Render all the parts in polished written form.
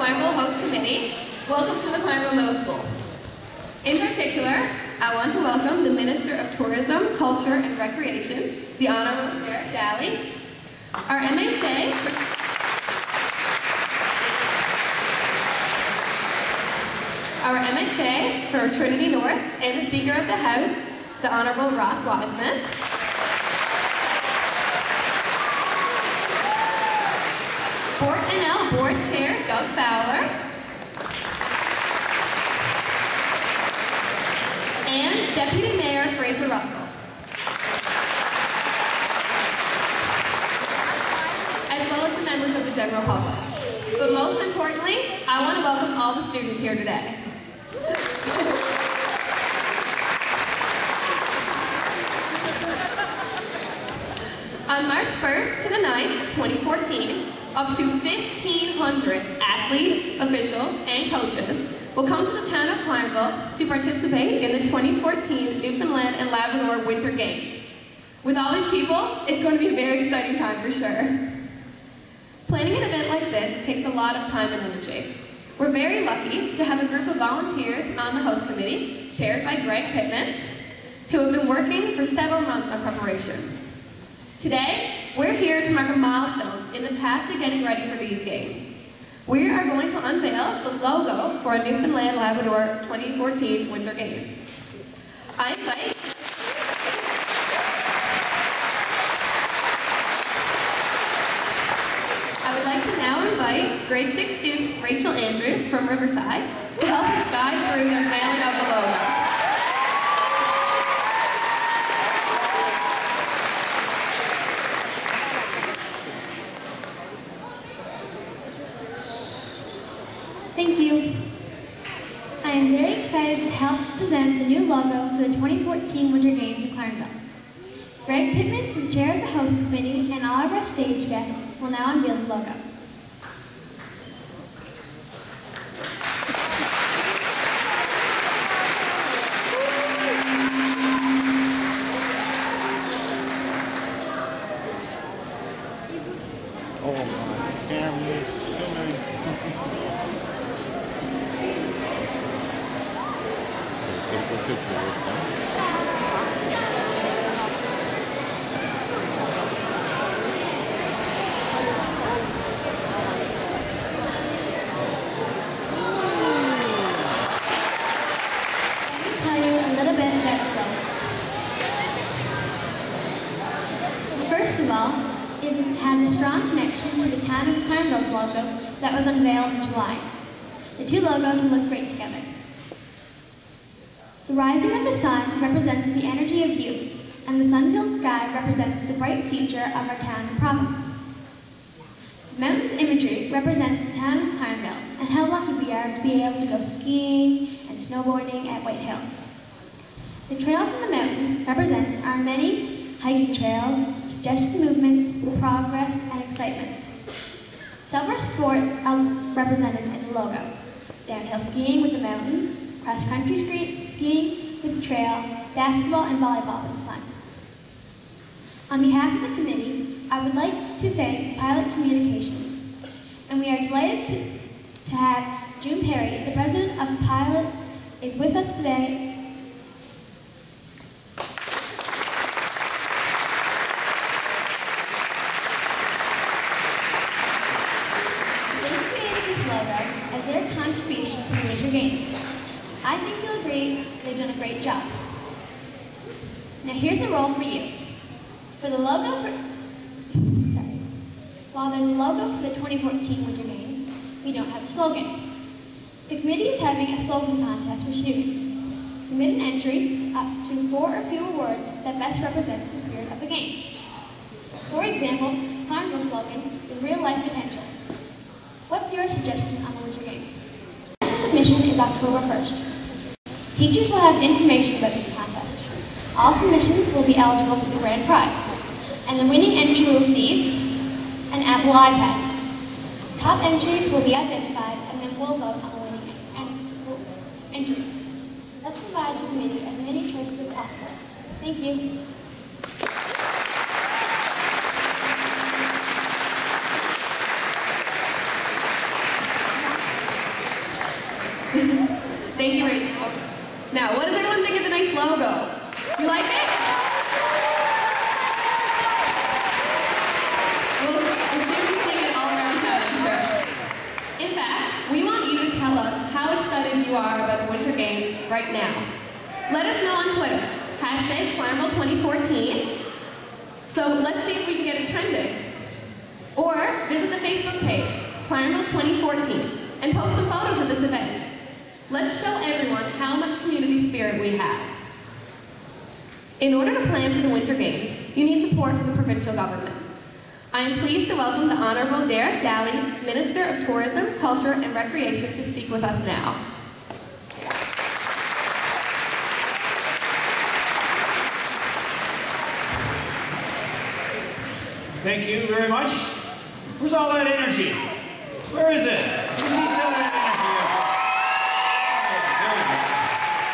Clarenville Host Committee, welcome to the Clarenville Middle School. In particular, I want to welcome the Minister of Tourism, Culture and Recreation, the Honourable Derrick Dalley, our MHA for Trinity North, and the Speaker of the House, the Honourable Wiseman. SportNL Board Chair, Doug Fowler. And Deputy Mayor Frazer. As well as the members of the general public. But most importantly, I want to welcome all the students here today. On March 1st to the 9th, 2014, up to 1,500 athletes, officials, and coaches will come to the town of Clarenville to participate in the 2014 Newfoundland and Labrador Winter Games. With all these people, it's going to be a very exciting time for sure. Planning an event like this takes a lot of time and energy. We're very lucky to have a group of volunteers on the host committee, chaired by Greg Pittman, who have been working for several months on preparation. Today, we're here to mark a milestone in the path to getting ready for these games. We are going to unveil the logo for our Newfoundland Labrador 2014 Winter Games. I would like to now invite grade 6 student Rachel Andrews from Riverside to help us guide through the unveiling of the logo. Thank you. I am very excited to help present the new logo for the 2014 Winter Games in Clarenville. Greg Pittman, the chair of the host committee, and all of our stage guests will now unveil the logo. Oh my camera's filming. Beautiful picture of this one. First of all, it has a strong connection to the town of Clarenville's logo that was unveiled in July. The two logos will look great together. The rising of the sun represents the energy of youth, and the sun-filled sky represents the bright future of our town and province. The mountain's imagery represents the town of Clarenville and how lucky we are to be able to go skiing and snowboarding at White Hills. The trail from the mountain represents our many hiking trails, suggested movements, progress, and excitement. Several sports are represented in the logo. Downhill skiing with the mountain, cross-country skiing with the trail, basketball and volleyball with the sun. On behalf of the committee, I would like to thank Pilot Communications, and we are delighted to have June Perry, the president of Pilot, is with us today. As their contribution to the Winter Games. I think you'll agree they've done a great job. Now here's a role for you. For the logo While the logo for the 2014 Winter Games, we don't have a slogan. The committee is having a slogan contest for students. Submit an entry up to 4 or fewer words that best represents the spirit of the games. For example, Clarenville's slogan is real life potential. What's your suggestion on the Winter Games? Submission is October 1st. Teachers will have information about this contest. All submissions will be eligible for the grand prize, and the winning entry will receive an Apple iPad. Top entries will be identified, and then we'll vote on the winning entry. Let's provide the committee as many choices as possible. Thank you. right now. Let us know on Twitter, #Clarenville2014. So let's see if we can get it trending. Or visit the Facebook page, Clarenville2014, and post some photos of this event. Let's show everyone how much community spirit we have. In order to plan for the Winter Games, you need support from the provincial government. I am pleased to welcome the Honourable Derrick Dalley, Minister of Tourism, Culture and Recreation, to speak with us now. Thank you very much. Where's all that energy? Where is it? You see some of that energy?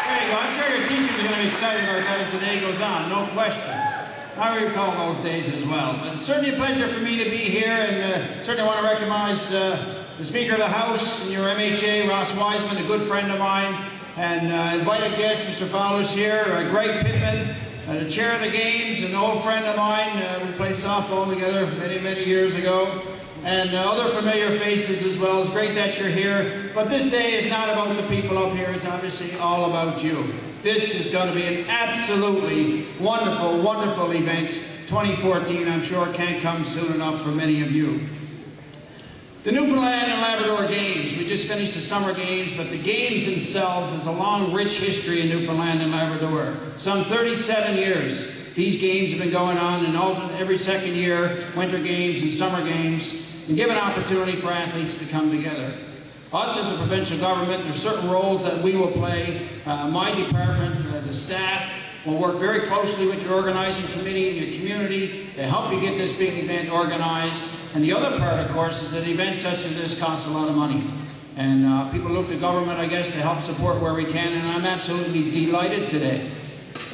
There you go. I'm sure your teachers are going to be excited about that as the day goes on, no question. I recall those days as well. But it's certainly a pleasure for me to be here, and certainly want to recognize the Speaker of the House and your MHA, Ross Wiseman, a good friend of mine, and invited guest, Mr. Fowler's here, Greg Pittman, the chair of the games, an old friend of mine. We played softball together many, many years ago. And other familiar faces as well. It's great that you're here. But this day is not about the people up here. It's obviously all about you. This is going to be an absolutely wonderful, wonderful event. 2014, I'm sure, can't come soon enough for many of you. The Newfoundland and Labrador Games. We just finished the summer games, but the games themselves is a long, rich history in Newfoundland and Labrador. Some 37 years. These games have been going on in alternate every second year, winter games and summer games, and give an opportunity for athletes to come together. Us as a provincial government, there's certain roles that we will play. My department, the staff, will work very closely with your organizing committee and your community to help you get this big event organized. And the other part, of course, is that events such as this cost a lot of money. And people look to government, I guess, to help support where we can, and I'm absolutely delighted today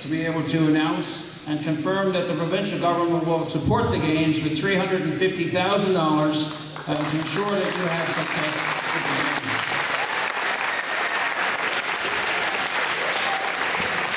to be able to announce and confirm that the provincial government will support the games with $350,000 to ensure that you have success with the games.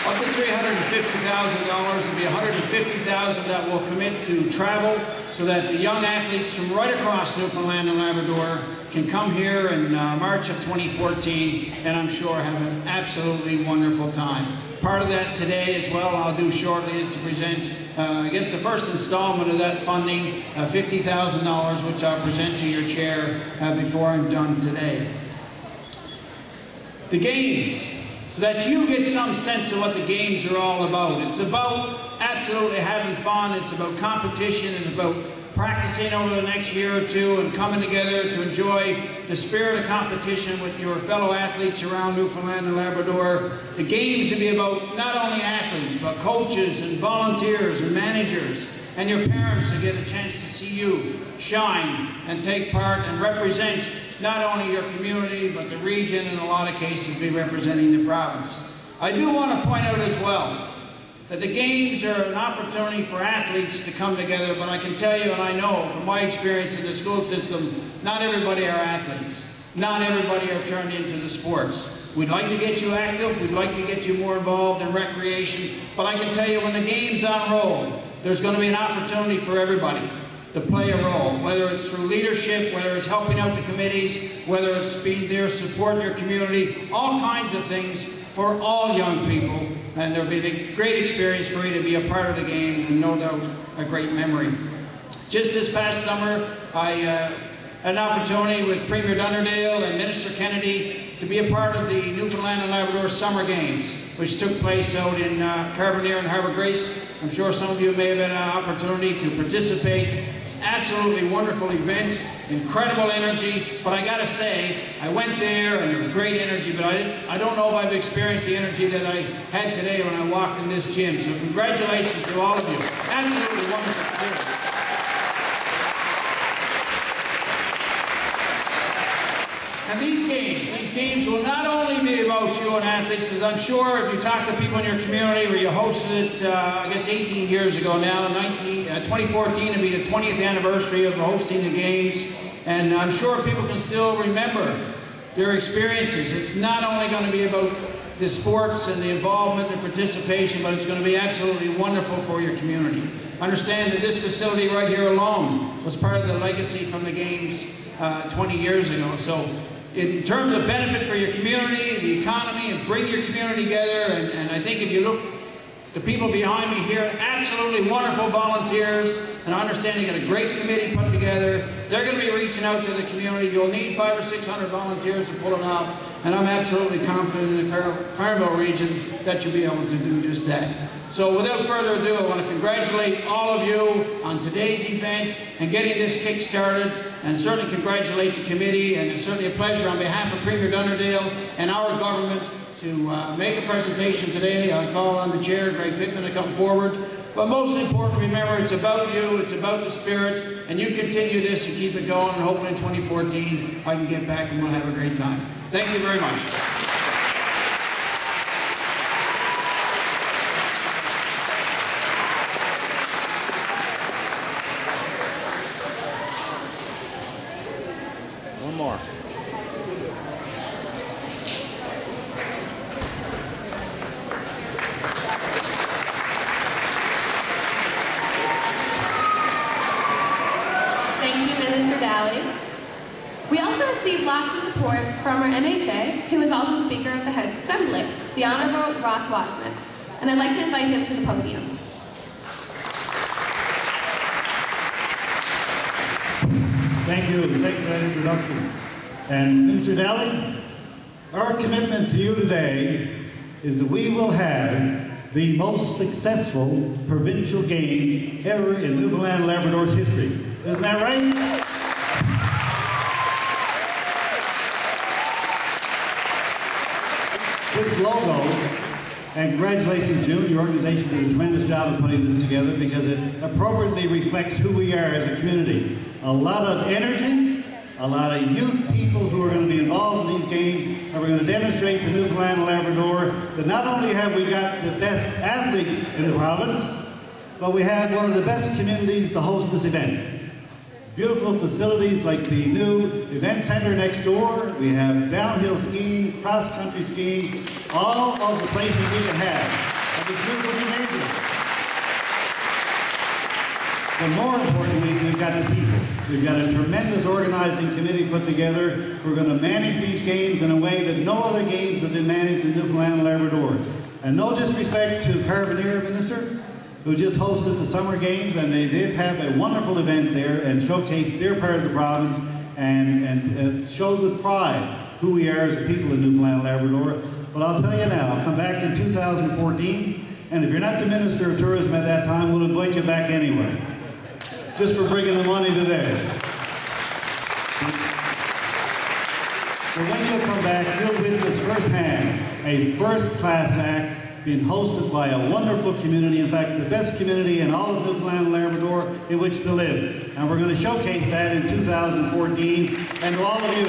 Up to $350,000 will be $150,000 that will commit to travel so that the young athletes from right across Newfoundland and Labrador can come here in March of 2014 and I'm sure have an absolutely wonderful time. Part of that today as well, I'll do shortly, is to present, I guess, the first installment of that funding, $50,000, which I'll present to your chair before I'm done today. The games, so that you get some sense of what the games are all about. It's about absolutely having fun, it's about competition, it's about practicing over the next year or two and coming together to enjoy the spirit of competition with your fellow athletes around Newfoundland and Labrador. The games will be about not only athletes, but coaches and volunteers and managers, and your parents to get a chance to see you shine and take part and represent not only your community, but the region, and in a lot of cases be representing the province. I do want to point out as well that the games are an opportunity for athletes to come together, but I can tell you, and I know from my experience in the school system, not everybody are athletes. Not everybody are turned into the sports. We'd like to get you active, we'd like to get you more involved in recreation, but I can tell you when the game's on roll, there's going to be an opportunity for everybody to play a role, whether it's through leadership, whether it's helping out the committees, whether it's being there to support your community, all kinds of things for all young people, and there'll be a great experience for you to be a part of the game, and no doubt a great memory. Just this past summer, I had an opportunity with Premier Dunderdale and Minister Kennedy to be a part of the Newfoundland and Labrador Summer Games, which took place out in Carbonear and Harbour Grace. I'm sure some of you may have had an opportunity to participate. Absolutely wonderful event, incredible energy, but I gotta say, I went there and there was great energy, but I don't know if I've experienced the energy that I had today when I walked in this gym. So congratulations to all of you. Absolutely wonderful experience. And these games will not only be about you and athletes, as I'm sure if you talk to people in your community where you hosted it, I guess 18 years ago now, 2014 will be the 20th anniversary of hosting the games, and I'm sure people can still remember their experiences. It's not only going to be about the sports and the involvement and participation, but it's going to be absolutely wonderful for your community. Understand that this facility right here alone was part of the legacy from the games 20 years ago. So in terms of benefit for your community, the economy, and bring your community together. And I think if you look, the people behind me here, absolutely wonderful volunteers, and I understand you got a great committee put together. They're going to be reaching out to the community. You'll need 500 or 600 volunteers to pull it off, and I'm absolutely confident in the Clarenville region that you'll be able to do just that. So without further ado, I want to congratulate all of you on today's event and getting this kick started, and certainly congratulate the committee, and it's certainly a pleasure on behalf of Premier Dunderdale and our government to make a presentation today. I call on the chair, Greg Pittman, to come forward. But most important, remember, it's about you, it's about the spirit, and you continue this and keep it going, and hopefully in 2014 I can get back and we'll have a great time. Thank you very much. One more. Thank you, Minister Dalley. We also received lots of support from our MHA, who is also Speaker of the House Assembly, the Honourable Wiseman. And I'd like to invite him to the podium. Thank you for that introduction. And Minister Dalley, our commitment to you today is that we will have the most successful provincial games ever in Newfoundland and Labrador's history. Isn't that right? This logo, and congratulations, June, your organization did a tremendous job of putting this together because it appropriately reflects who we are as a community. A lot of energy, a lot of youth people who are going to be involved in these games, and we're going to demonstrate to Newfoundland and Labrador that not only have we got the best athletes in the province, but we have one of the best communities to host this event. Beautiful facilities like the new event center next door. We have downhill skiing, cross-country skiing, all of the places we can have. And it's beautiful gymnasium. But more importantly, we've got the people. We've got a tremendous organizing committee put together. We're going to manage these games in a way that no other games have been managed in Newfoundland and Labrador. And no disrespect to Carbonear, Minister, who just hosted the summer games, and they did have a wonderful event there and showcased their part of the province and showed with pride who we are as a people in Newfoundland and Labrador. But I'll tell you now, I'll come back in 2014, and if you're not the Minister of Tourism at that time, we'll invite you back anyway, just for bringing the money today. So when you come back, you'll witness firsthand a first-class act being hosted by a wonderful community, in fact, the best community in all of Newfoundland and Labrador in which to live. And we're going to showcase that in 2014, and to all of you.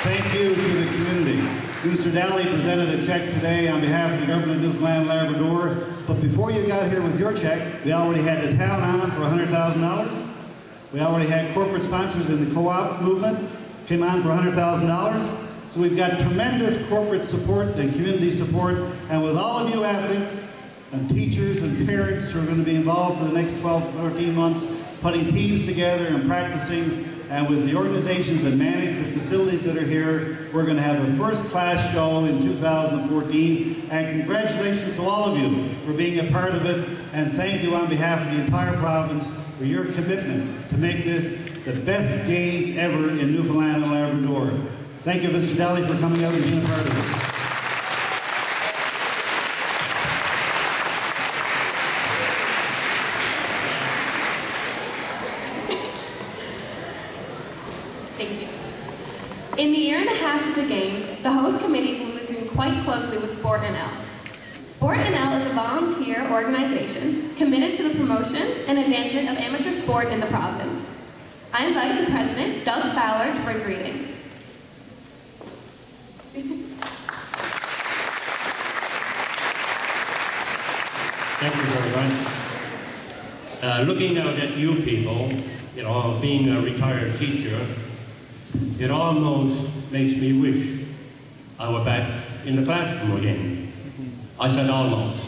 Thank you to the community. Minister Dalley presented a check today on behalf of the government of Newfoundland and Labrador, but before you got here with your check, we already had the town on for $100,000. We already had corporate sponsors in the co-op movement, came on for $100,000. So we've got tremendous corporate support and community support, and with all of you athletes and teachers and parents who are going to be involved for the next 12, 14 months, putting teams together and practicing, and with the organizations that manage the facilities that are here, we're going to have a first-class show in 2014, and congratulations to all of you for being a part of it, and thank you on behalf of the entire province for your commitment to make this the best games ever in Newfoundland and Labrador. Thank you, Mr. Dalley, for coming out and being a part of it. Thank you. In the year and a half to the Games, the host committee will be working quite closely with SportNL. SportNL is a volunteer organization committed to the promotion and advancement of amateur sport in the province. I invite the President, Doug Fowler, to bring greetings. Thank you very much. Looking out at you people, you know, being a retired teacher, it almost makes me wish I were back in the classroom again. I said almost.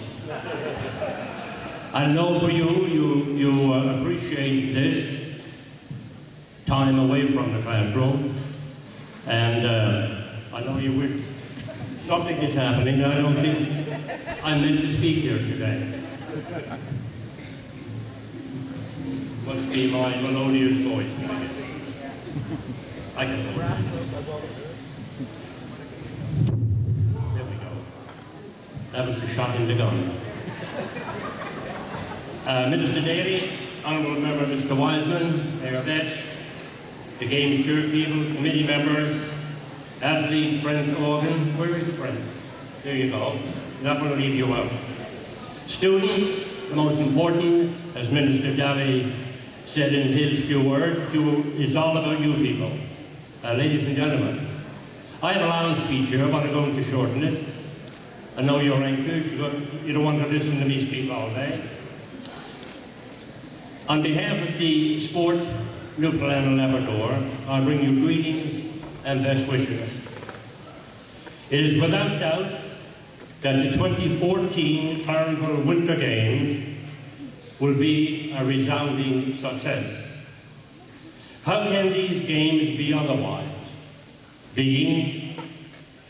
I know for you, you appreciate this, time away from the classroom, and I know you would. Something is happening. I don't think I'm meant to speak here today. Must be my melodious voice. I can hold it. There we go. That was a shot in the gun. Minister Dalley, Honourable Member Mr. Wiseman, Mayor Best, the Games Chair people, committee members, athlete, Brent Slogan. Where is Brent? There you go. Not going to leave you out. Students, the most important, as Minister Dalley said in his few words, it's all about you people. Ladies and gentlemen, I have a long speech here, but I'm going to shorten it. I know you're anxious. You don't want to listen to me speak all day. On behalf of the sport, Newfoundland and Labrador, I bring you greetings and best wishes. It is without doubt that the 2014 Clarenville Winter Games will be a resounding success. How can these games be otherwise, being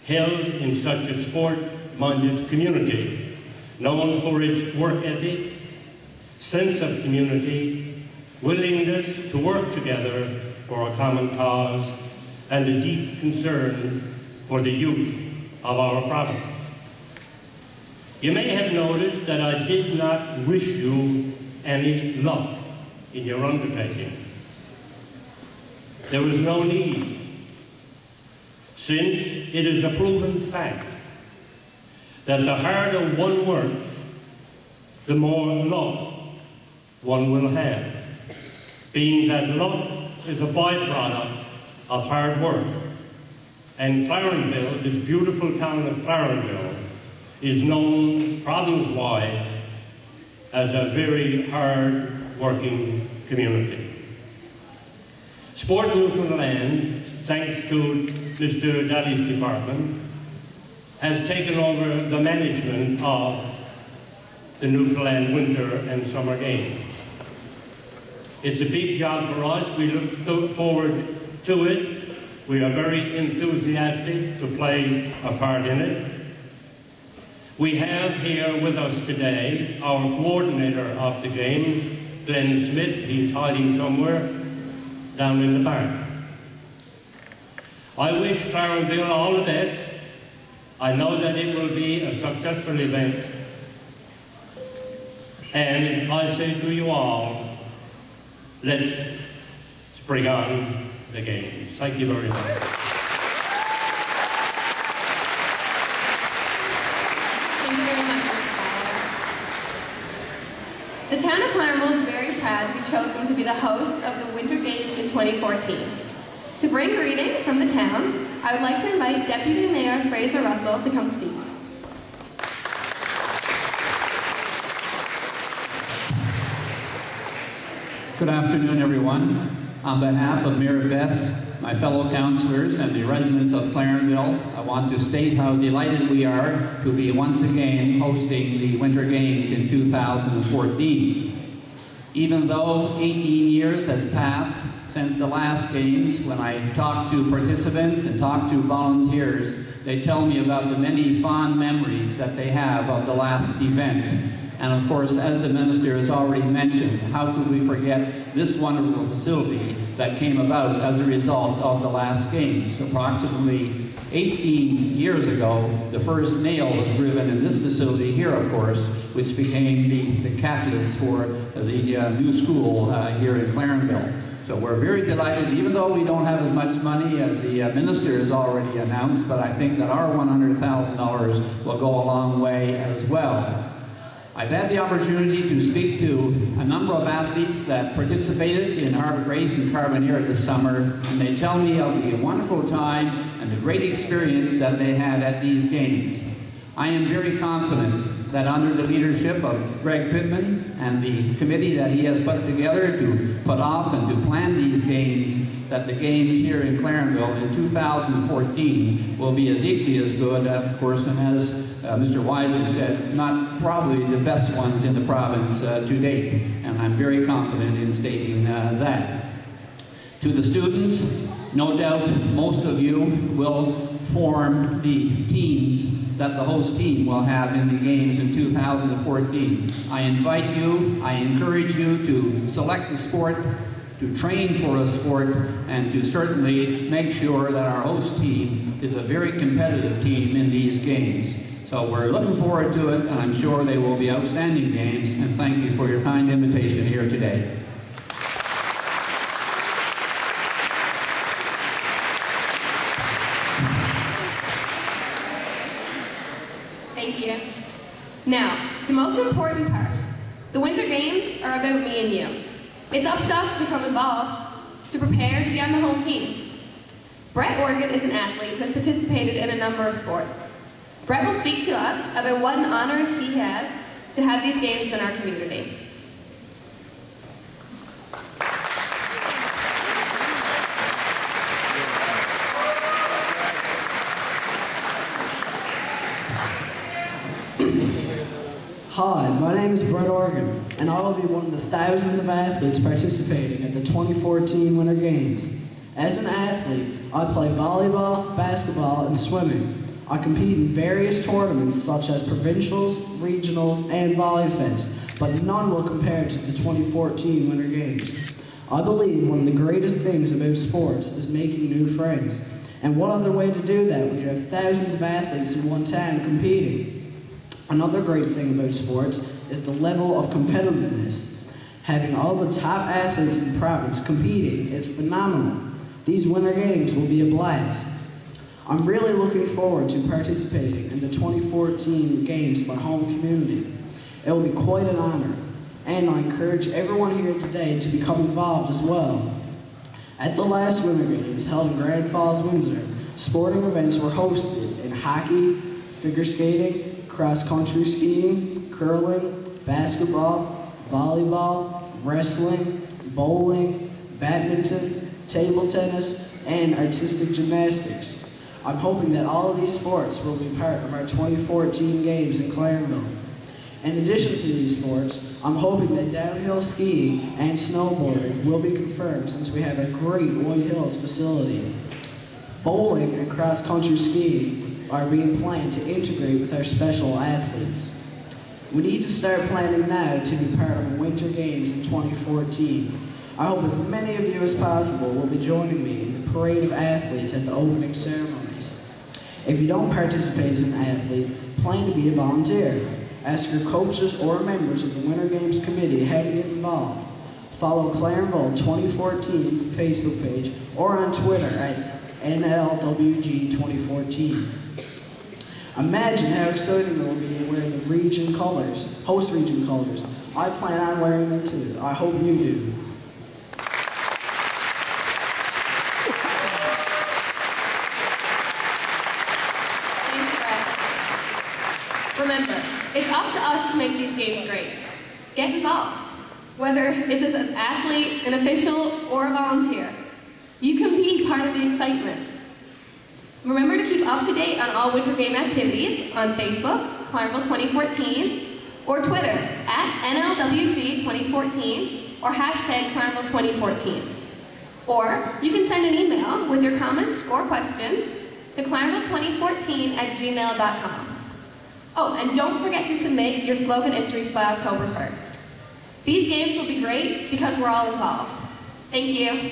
held in such a sport-minded community, known for its work ethic, sense of community, willingness to work together for a common cause, and a deep concern for the youth of our province. You may have noticed that I did not wish you any luck in your undertaking. There was no need, since it is a proven fact that the harder one works, the more luck one will have, being that luck is a byproduct of hard work. And Clarenville, this beautiful town of Clarenville, is known province-wise as a very hard-working community. Sport Newfoundland, thanks to Mr. Dalley's department, has taken over the management of the Newfoundland Winter and Summer Games. It's a big job for us. We look forward to it. We are very enthusiastic to play a part in it. We have here with us today our coordinator of the games, Glenn Smith. He's hiding somewhere down in the back. I wish Clarenville all the best. I know that it will be a successful event. And I say to you all, let's bring on the games. Thank you very much. Thank you very much, Mr. Fowler. The town of Clarenville is very proud to be chosen to be the host of the Winter Games in 2014. To bring greetings from the town, I would like to invite Deputy Mayor Frazer Russell to come speak. Good afternoon, everyone. On behalf of Mayor Best, my fellow councillors, and the residents of Clarenville, I want to state how delighted we are to be once again hosting the Winter Games in 2014. Even though 18 years has passed since the last games, when I talk to participants and talk to volunteers, they tell me about the many fond memories that they have of the last event. And of course, as the Minister has already mentioned, how could we forget this wonderful facility that came about as a result of the last games? Approximately 18 years ago, the first nail was driven in this facility here, of course, which became the catalyst for the new school here in Clarenville. So we're very delighted, even though we don't have as much money as the Minister has already announced, but I think that our $100,000 will go a long way as well. I've had the opportunity to speak to a number of athletes that participated in our race in Carbonear this summer, and they tell me of the wonderful time and the great experience that they had at these games. I am very confident that under the leadership of Greg Pittman and the committee that he has put together to put off and to plan these games, that the games here in Clarenville in 2014 will be as equally as good, of course, and as Mr. Wiseman said, not probably the best ones in the province to date, and I'm very confident in stating that. To the students, no doubt most of you will form the teams that the host team will have in the games in 2014. I invite you, I encourage you to select a sport, to train for a sport, and to certainly make sure that our host team is a very competitive team in these games. So we're looking forward to it, and I'm sure they will be outstanding games, and thank you for your kind invitation here today. Thank you. Now, the most important part. The Winter Games are about me and you. It's up to us to become involved, to prepare to be on the home team. Brett Organ is an athlete who has participated in a number of sports. Brett will speak to us about what an honor he has to have these games in our community. Hi, my name is Brett Organ, and I will be one of the thousands of athletes participating at the 2014 Winter Games. As an athlete, I play volleyball, basketball, and swimming. I compete in various tournaments such as provincials, regionals, and VolleyFest, but none will compare to the 2014 Winter Games. I believe one of the greatest things about sports is making new friends. And what other way to do that when you have thousands of athletes in one town competing? Another great thing about sports is the level of competitiveness. Having all the top athletes in the province competing is phenomenal. These Winter Games will be a blast. I'm really looking forward to participating in the 2014 Games in my home community. It will be quite an honor, and I encourage everyone here today to become involved as well. At the last Winter Games held in Grand Falls, Windsor, sporting events were hosted in hockey, figure skating, cross-country skiing, curling, basketball, volleyball, wrestling, bowling, badminton, table tennis, and artistic gymnastics. I'm hoping that all of these sports will be part of our 2014 Games in Clarenville. In addition to these sports, I'm hoping that downhill skiing and snowboarding will be confirmed since we have a great White Hills facility. Bowling and cross-country skiing are being planned to integrate with our special athletes. We need to start planning now to be part of the Winter Games in 2014. I hope as many of you as possible will be joining me in the parade of athletes at the opening ceremonies. If you don't participate as an athlete, plan to be a volunteer. Ask your coaches or members of the Winter Games Committee how to get involved. Follow Clarenville 2014 Facebook page or on Twitter at NLWG 2014. Imagine how exciting it will be to wear the region colors, host region colors. I plan on wearing them too. I hope you do. Remember, it's up to us to make these games great. Get involved. Whether it's as an athlete, an official, or a volunteer. You can be part of the excitement. Remember to keep up to date on all Winter Game activities on Facebook, Clarenville 2014, or Twitter at NLWG 2014, or hashtag Clarenville 2014. Or you can send an email with your comments or questions to clarenville2014@gmail.com. Oh, and don't forget to submit your slogan entries by October 1st. These games will be great because we're all involved. Thank you.